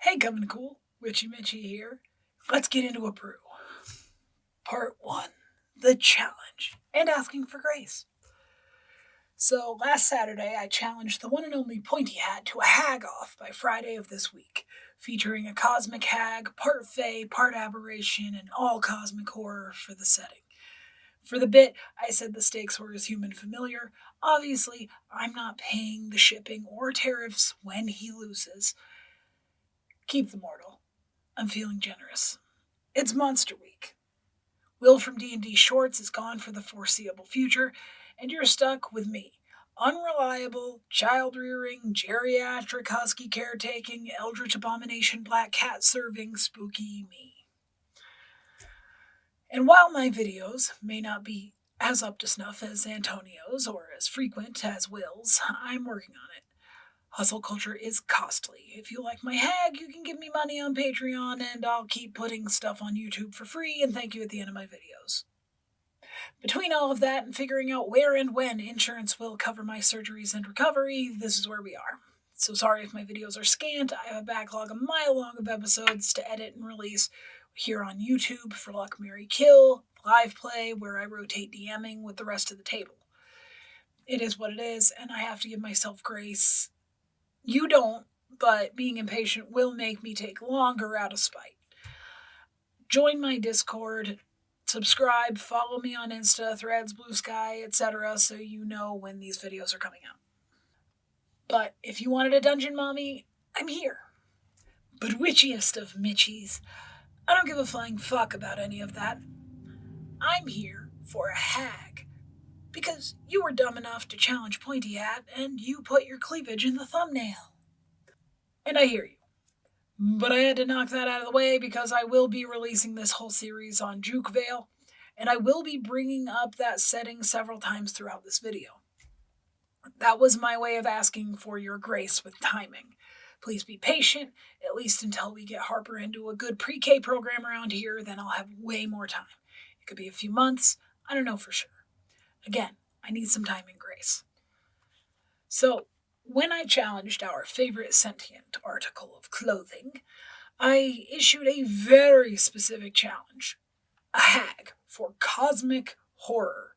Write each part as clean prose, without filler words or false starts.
Hey, coming cool, Richie Mitchie here. Let's get into a brew. Part 1, the challenge, and asking for grace. So last Saturday, I challenged the one and only Pointy Hat to a hag off by Friday of this week, featuring a cosmic hag, part fae, part aberration, and all cosmic horror for the setting. For the bit, I said the stakes were as human familiar. Obviously, I'm not paying the shipping or tariffs when he loses. Keep the mortal. I'm feeling generous. It's Monster Week. Will from D&D Shorts is gone for the foreseeable future, and you're stuck with me. Unreliable, child-rearing, geriatric husky caretaking, eldritch abomination black cat serving spooky me. And while my videos may not be as up to snuff as Antonio's or as frequent as Will's, I'm working on it. Hustle culture is costly. If you like my hag, you can give me money on Patreon, and I'll keep putting stuff on YouTube for free and thank you at the end of my videos. Between all of that and figuring out where and when insurance will cover my surgeries and recovery, this is where we are. So sorry if my videos are scant. I have a backlog a mile long of episodes to edit and release here on YouTube for Luck, Marry, Kill, live play, where I rotate DMing with the rest of the table. It is what it is, and I have to give myself grace. You don't, but being impatient will make me take longer out of spite. Join my Discord, subscribe, follow me on Insta, Threads, Blue Sky, etc. so you know when these videos are coming out. But if you wanted a dungeon mommy, I'm here. But witchiest of Mitchies, I don't give a flying fuck about any of that. I'm here for a hag. Because you were dumb enough to challenge Pointy Hat, and you put your cleavage in the thumbnail. And I hear you. But I had to knock that out of the way because I will be releasing this whole series on Jukevale, and I will be bringing up that setting several times throughout this video. That was my way of asking for your grace with timing. Please be patient, at least until we get Harper into a good pre-K program around here, then I'll have way more time. It could be a few months, I don't know for sure. Again, I need some time and grace. So, when I challenged our favorite sentient article of clothing, I issued a very specific challenge. A hag for cosmic horror.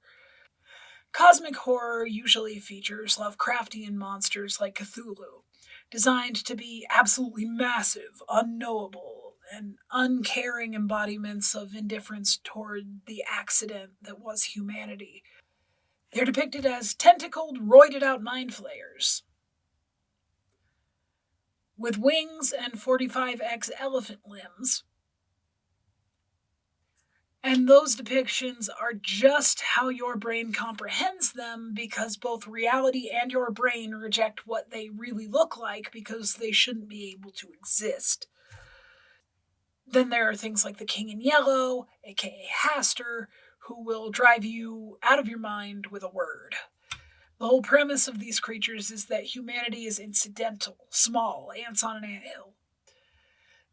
Cosmic horror usually features Lovecraftian monsters like Cthulhu, designed to be absolutely massive, unknowable, and uncaring embodiments of indifference toward the accident that was humanity. They're depicted as tentacled, roided-out mind flayers, with wings and 45x elephant limbs. And those depictions are just how your brain comprehends them, because both reality and your brain reject what they really look like because they shouldn't be able to exist. Then there are things like the King in Yellow, aka Haster, who will drive you out of your mind with a word. The whole premise of these creatures is that humanity is incidental, small, ants on an anthill.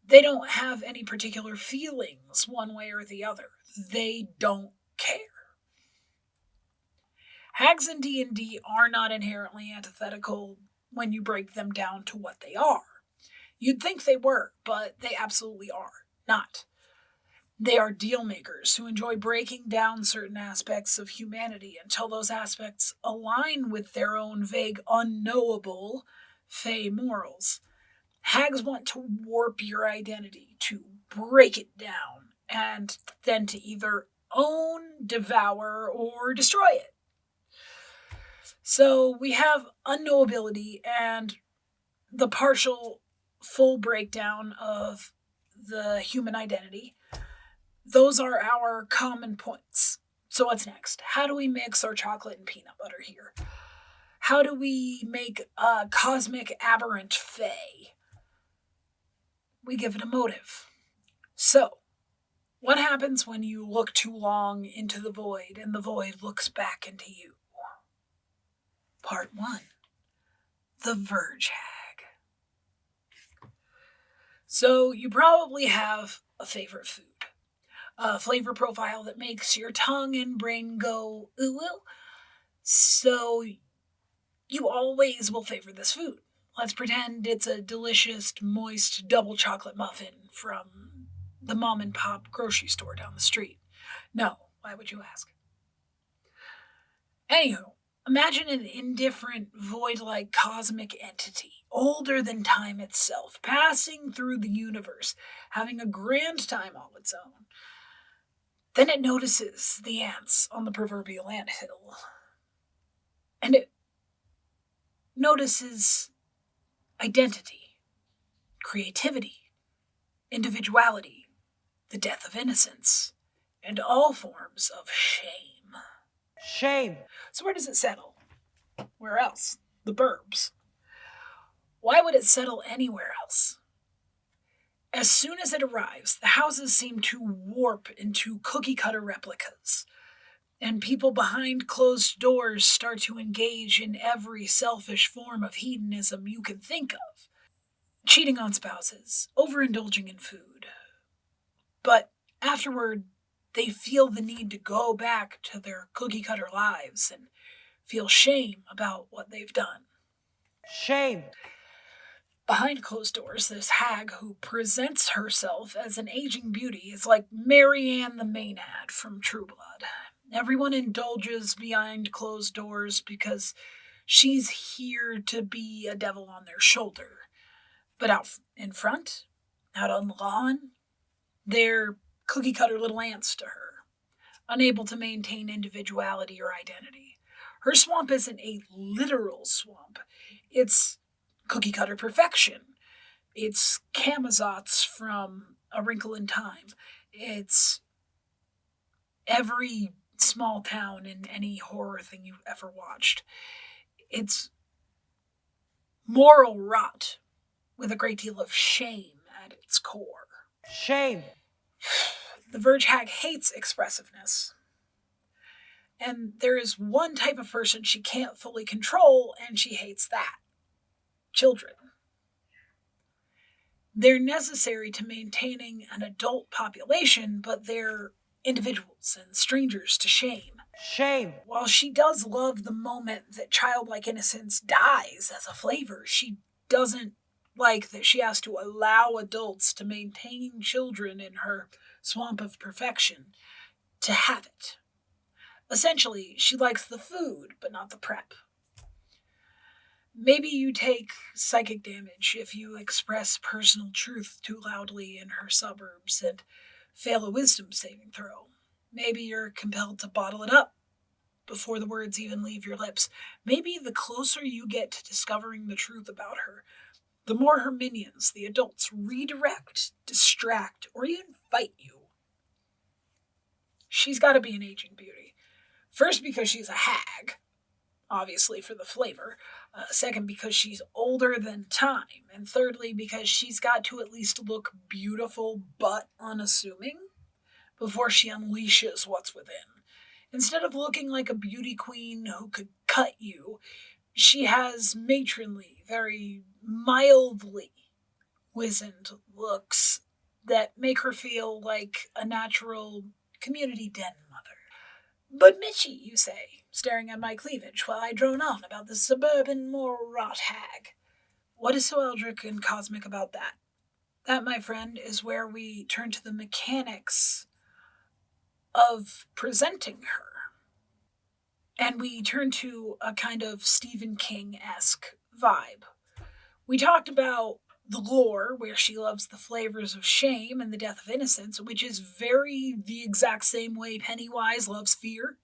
They don't have any particular feelings one way or the other. They don't care. Hags in D&D are not inherently antithetical when you break them down to what they are. You'd think they were, but they absolutely are not. They are deal makers who enjoy breaking down certain aspects of humanity until those aspects align with their own vague, unknowable fey morals. Hags want to warp your identity, to break it down, and then to either own, devour, or destroy it. So we have unknowability and the partial, full breakdown of the human identity. Those are our common points. So what's next? How do we mix our chocolate and peanut butter here? How do we make a cosmic aberrant fae? We give it a motive. So, what happens when you look too long into the void and the void looks back into you? Part 1. The Verge Hag. So, you probably have a favorite food. A flavor profile that makes your tongue and brain go, ooh, so you always will favor this food. Let's pretend it's a delicious, moist double chocolate muffin from the mom and pop grocery store down the street. No, why would you ask? Anywho, imagine an indifferent, void like cosmic entity, older than time itself, passing through the universe, having a grand time all its own. Then it notices the ants on the proverbial anthill. And it notices identity, creativity, individuality, the death of innocence, and all forms of shame. Shame. So where does it settle? Where else? The burbs. Why would it settle anywhere else? As soon as it arrives, the houses seem to warp into cookie-cutter replicas, and people behind closed doors start to engage in every selfish form of hedonism you can think of. Cheating on spouses, overindulging in food. But afterward, they feel the need to go back to their cookie-cutter lives and feel shame about what they've done. Shame. Behind closed doors, this hag who presents herself as an aging beauty is like Marianne the Maenad from True Blood. Everyone indulges behind closed doors because she's here to be a devil on their shoulder. But out in front, out on the lawn, they're cookie-cutter little ants to her, unable to maintain individuality or identity. Her swamp isn't a literal swamp. It's cookie-cutter perfection. It's Camazotz from A Wrinkle in Time. It's every small town in any horror thing you've ever watched. It's moral rot with a great deal of shame at its core. Shame. The Verge hag hates expressiveness. And there is one type of person she can't fully control, and she hates that. Children. They're necessary to maintaining an adult population, but they're individuals and strangers to shame. Shame. While she does love the moment that childlike innocence dies as a flavor, she doesn't like that she has to allow adults to maintain children in her swamp of perfection to have it. Essentially, she likes the food, but not the prep. Maybe you take psychic damage if you express personal truth too loudly in her suburbs and fail a wisdom saving throw. Maybe you're compelled to bottle it up before the words even leave your lips. Maybe the closer you get to discovering the truth about her, the more her minions, the adults, redirect, distract, or even fight you. She's got to be an aging beauty. First, because she's a hag, obviously for the flavor. Second, because she's older than time. And thirdly, because she's got to at least look beautiful but unassuming before she unleashes what's within. Instead of looking like a beauty queen who could cut you, she has matronly, very mildly wizened looks that make her feel like a natural community den mother. But Mitchie, you say, staring at my cleavage while I drone on about the suburban moral rot hag. What is so eldritch and cosmic about that? That, my friend, is where we turn to the mechanics of presenting her. And we turn to a kind of Stephen King-esque vibe. We talked about the lore, where she loves the flavors of shame and the death of innocence, which is very the exact same way Pennywise loves fear.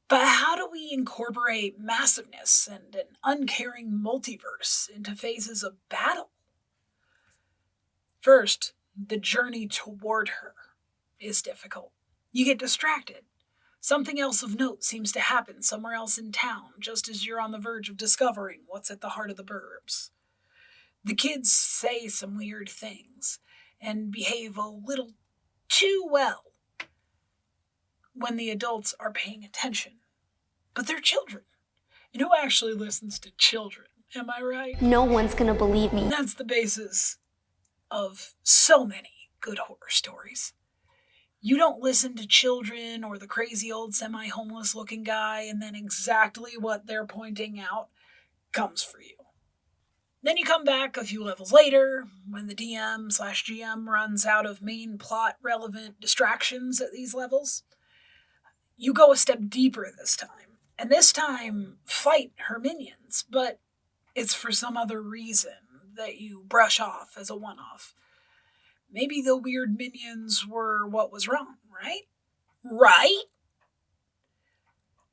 But how do we incorporate massiveness and an uncaring multiverse into phases of battle? First, the journey toward her is difficult. You get distracted. Something else of note seems to happen somewhere else in town, just as you're on the verge of discovering what's at the heart of the burbs. The kids say some weird things and behave a little too well when the adults are paying attention. But they're children. And who actually listens to children? Am I right? No one's gonna believe me. That's the basis of so many good horror stories. You don't listen to children or the crazy old semi-homeless looking guy and then exactly what they're pointing out comes for you. Then you come back a few levels later, when the DM/GM runs out of main plot relevant distractions at these levels. You go a step deeper this time, and this time fight her minions, but it's for some other reason that you brush off as a one-off. Maybe the weird minions were what was wrong, right? Right?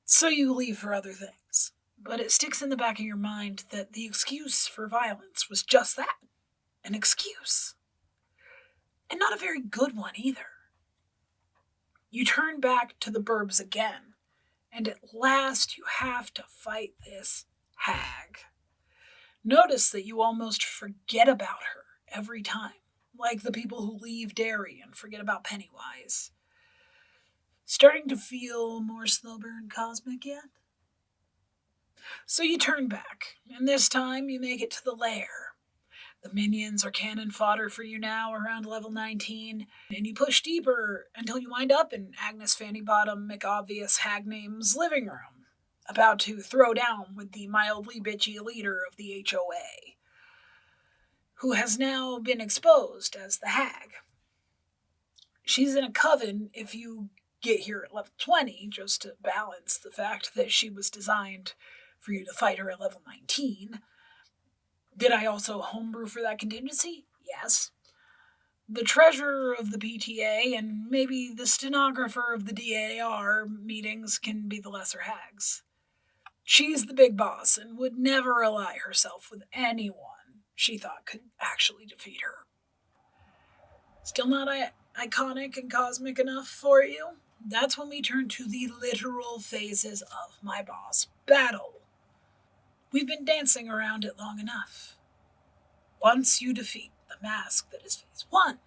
So you leave for other things. But it sticks in the back of your mind that the excuse for violence was just that, an excuse. And not a very good one either. You turn back to the burbs again, and at last you have to fight this hag. Notice that you almost forget about her every time, like the people who leave Derry and forget about Pennywise. Starting to feel more slow burn cosmic yet? So you turn back, and this time you make it to the lair. The minions are cannon fodder for you now around level 19, and you push deeper until you wind up in Agnes Fanny Bottom McObvious Hagname's living room, about to throw down with the mildly bitchy leader of the HOA, who has now been exposed as the hag. She's in a coven if you get here at level 20, just to balance the fact that she was designed for you to fight her at level 19. Did I also homebrew for that contingency? Yes. The treasurer of the PTA and maybe the stenographer of the DAR meetings can be the lesser hags. She's the big boss and would never ally herself with anyone she thought could actually defeat her. Still not iconic and cosmic enough for you? That's when we turn to the literal phases of my boss battle. We've been dancing around it long enough. Once you defeat the mask that is phase 1,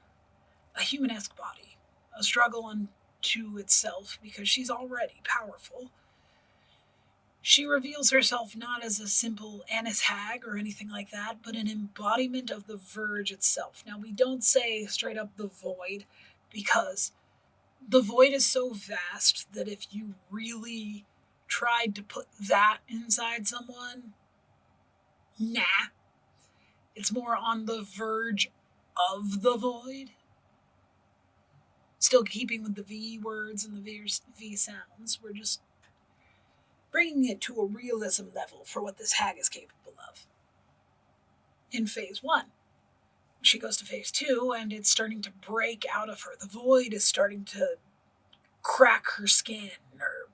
a humanesque body, a struggle unto itself because she's already powerful, she reveals herself not as a simple Annis hag or anything like that, but an embodiment of the Verge itself. Now, we don't say straight up the void, because the void is so vast that if you really tried to put that inside someone, nah. It's more on the verge of the void. Still keeping with the V words and the V sounds. We're just bringing it to a realism level for what this hag is capable of. In phase 1, she goes to phase 2, and it's starting to break out of her. The void is starting to crack her skin or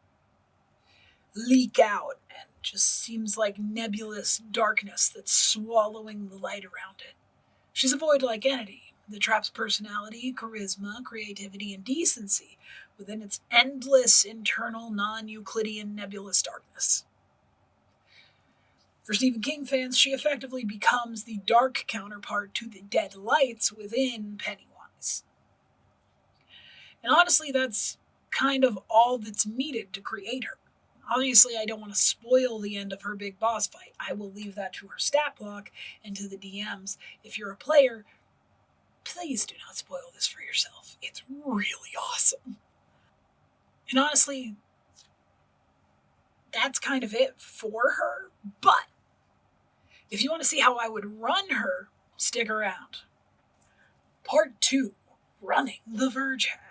leak out, and just seems like nebulous darkness that's swallowing the light around it. She's a void-like entity that traps personality, charisma, creativity, and decency within its endless internal non-Euclidean nebulous darkness. For Stephen King fans, she effectively becomes the dark counterpart to the dead lights within Pennywise. And honestly, that's kind of all that's needed to create her. Obviously, I don't want to spoil the end of her big boss fight. I will leave that to her stat block and to the DMs. If you're a player, please do not spoil this for yourself. It's really awesome. And honestly, that's kind of it for her. But if you want to see how I would run her, stick around. Part 2, running the Verge hag.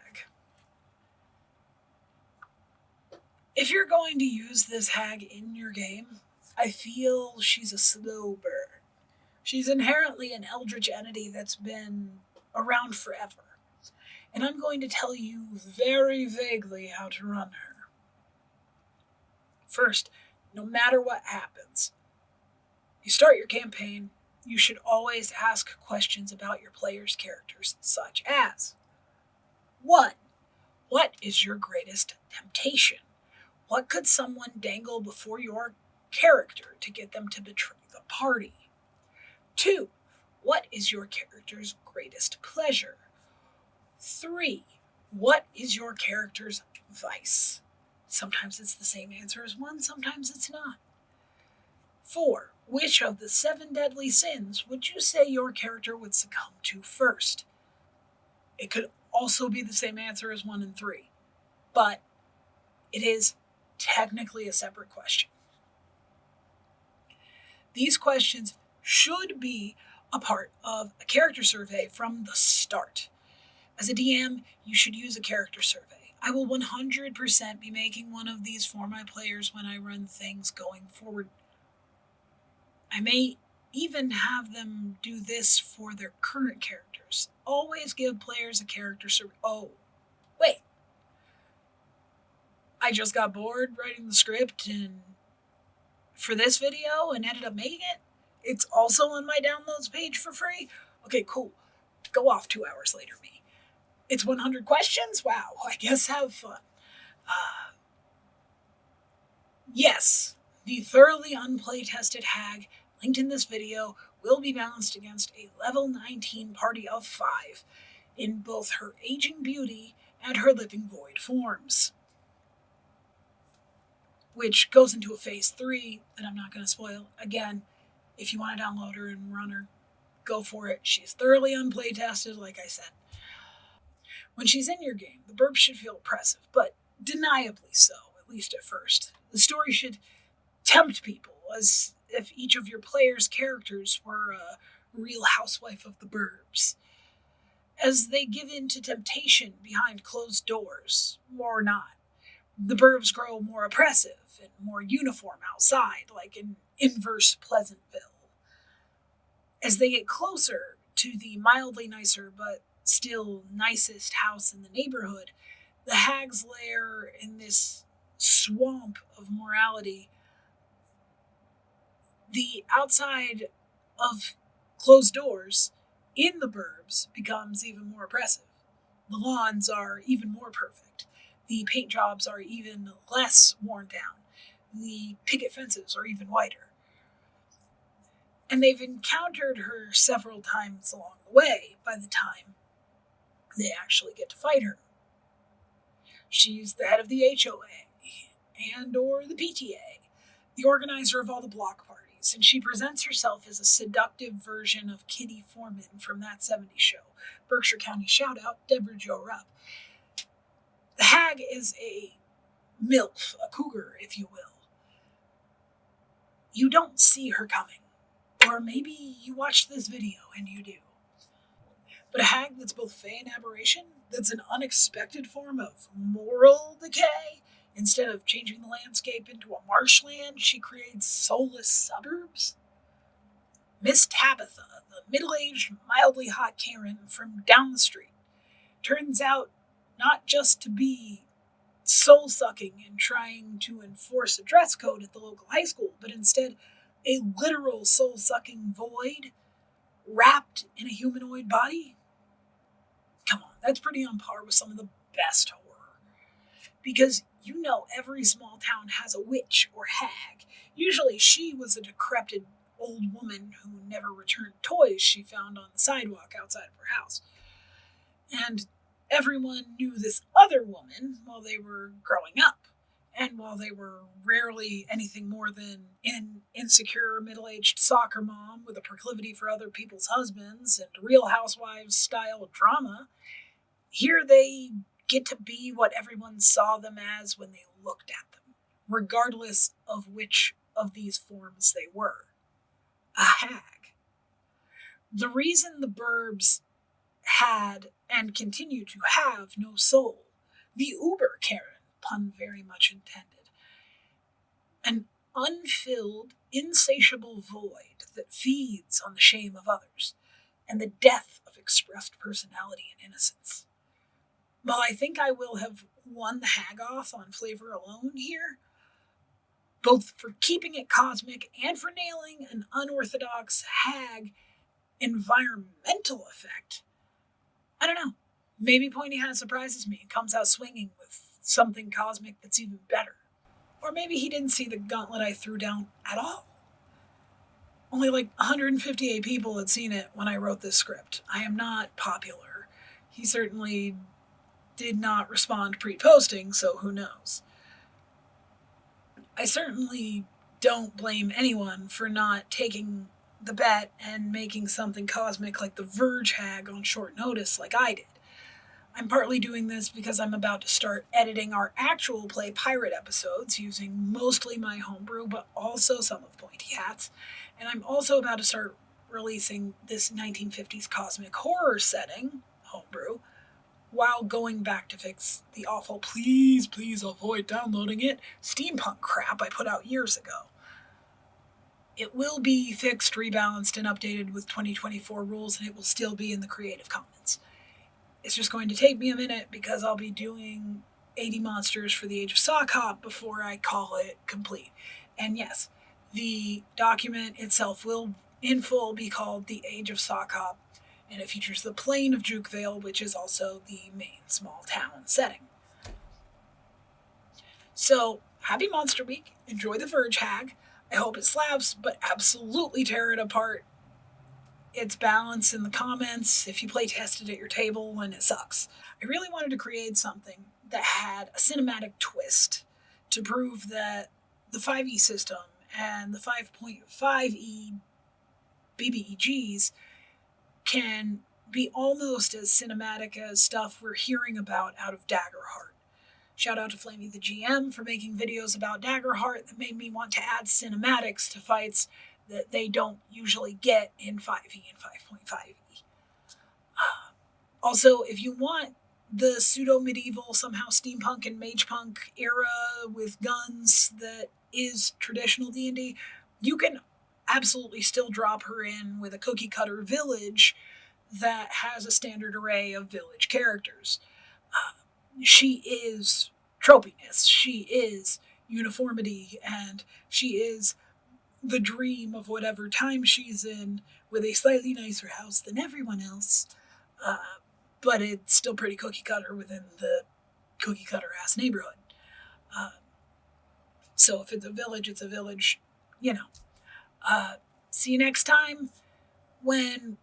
If you're going to use this hag in your game, I feel she's a slow burn. She's inherently an eldritch entity that's been around forever. And I'm going to tell you very vaguely how to run her. First, no matter what happens, you start your campaign, you should always ask questions about your player's characters, such as 1. What is your greatest temptation? What could someone dangle before your character to get them to betray the party? 2. What is your character's greatest pleasure? 3. What is your character's vice? Sometimes it's the same answer as 1, sometimes it's not. 4. Which of the 7 deadly sins would you say your character would succumb to first? It could also be the same answer as 1 and 3, but it is technically a separate question. These questions should be a part of a character survey from the start. As a DM, you should use a character survey. I will 100% be making one of these for my players when I run things going forward. I may even have them do this for their current characters. Always give players a character survey. Oh, wait. I just got bored writing the script and for this video and ended up making it. It's also on my downloads page for free. Okay, cool. Go off 2 hours later, me. It's 100 questions? Wow, I guess have fun. Yes, the thoroughly unplay-tested hag linked in this video will be balanced against a level 19 party of 5 in both her aging beauty and her living void forms. Which goes into a phase 3 that I'm not going to spoil. Again, if you want to download her and run her, go for it. She's thoroughly unplay-tested, like I said. When she's in your game, the burp should feel oppressive, but deniably so, at least at first. The story should tempt people, as if each of your players' characters were a real housewife of the burbs. As they give in to temptation behind closed doors, or not, the burbs grow more oppressive and more uniform outside, like in inverse Pleasantville. As they get closer to the mildly nicer but still nicest house in the neighborhood, the Hags lair in this swamp of morality. The outside of closed doors in the burbs becomes even more oppressive. The lawns are even more perfect. The paint jobs are even less worn down. The picket fences are even whiter. And they've encountered her several times along the way by the time they actually get to fight her. She's the head of the HOA and or the PTA, the organizer of all the block parties, and she presents herself as a seductive version of Kitty Foreman from That 70s Show. Berkshire County shout out, Deborah Jo Rupp. The hag is a MILF, a cougar, if you will. You don't see her coming. Or maybe you watched this video and you do. But a hag that's both fey and aberration, that's an unexpected form of moral decay. Instead of changing the landscape into a marshland, she creates soulless suburbs. Miss Tabitha, the middle-aged, mildly hot Karen from down the street, turns out not just to be soul-sucking and trying to enforce a dress code at the local high school, but instead a literal soul-sucking void wrapped in a humanoid body. Come on, that's pretty on par with some of the best horror. Because you know every small town has a witch or hag. Usually she was a decrepit old woman who never returned toys she found on the sidewalk outside of her house. And everyone knew this other woman while they were growing up, and while they were rarely anything more than an insecure middle-aged soccer mom with a proclivity for other people's husbands and Real Housewives-style drama, here they get to be what everyone saw them as when they looked at them, regardless of which of these forms they were. A hag. The reason the burbs had and continue to have no soul, the uber Karen, pun very much intended, an unfilled, insatiable void that feeds on the shame of others and the death of expressed personality and innocence. While I think I will have won the hag off on flavor alone here, both for keeping it cosmic and for nailing an unorthodox hag environmental effect, I don't know. Maybe Pointy Hat surprises me and comes out swinging with something cosmic that's even better. Or maybe he didn't see the gauntlet I threw down at all. Only like 158 people had seen it when I wrote this script. I am not popular. He certainly did not respond pre-posting, so who knows. I certainly don't blame anyone for not taking the bet and making something cosmic like the Verge hag on short notice like I did. I'm partly doing this because I'm about to start editing our actual play pirate episodes using mostly my homebrew, but also some of Pointy Hat's, And I'm also about to start releasing this 1950s cosmic horror setting, homebrew, while going back to fix the awful please, please avoid downloading it steampunk crap I put out years ago. It will be fixed, rebalanced, and updated with 2024 rules, and it will still be in the Creative Commons. It's just going to take me a minute because I'll be doing 80 monsters for the Age of Sockhop before I call it complete. And yes, the document itself will in full be called the Age of Sockhop, and it features the plane of Jukevale, which is also the main small town setting. So, happy Monster Week. Enjoy the Verge Hag. I hope it slaps, but absolutely tear it apart. It's balanced in the comments if you play tested at your table and it sucks. I really wanted to create something that had a cinematic twist to prove that the 5e system and the 5.5e BBEGs can be almost as cinematic as stuff we're hearing about out of Daggerheart. Shout out to Flamey the GM for making videos about Daggerheart that made me want to add cinematics to fights that they don't usually get in 5e and 5.5e. Also, if you want the pseudo-medieval, somehow steampunk and magepunk era with guns that is traditional D&D, you can absolutely still drop her in with a cookie-cutter village that has a standard array of village characters. She is tropiness, she is uniformity, and she is the dream of whatever time she's in with a slightly nicer house than everyone else. But it's still pretty cookie cutter within the cookie cutter ass neighborhood. So if it's a village, it's a village, you know. See you next time when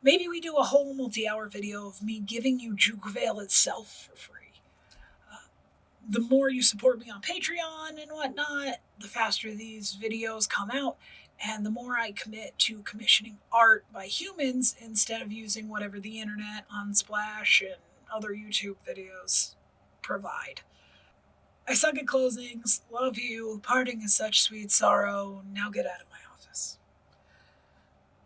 maybe we do a whole multi-hour video of me giving you Jukevale itself for free. The more you support me on Patreon and whatnot, the faster these videos come out, and the more I commit to commissioning art by humans instead of using whatever the internet, Unsplash, and other YouTube videos provide. I suck at closings, love you, parting is such sweet sorrow, now get out of my office.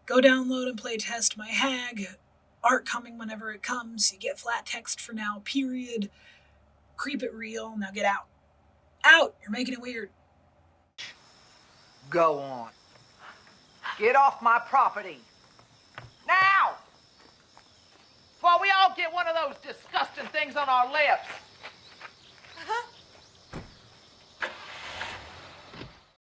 Go download and play test my hag, art coming whenever it comes, you get flat text for now, period. Creep it real, now get out. Out! You're making it weird. Go on. Get off my property. Now! Before we all get one of those disgusting things on our lips.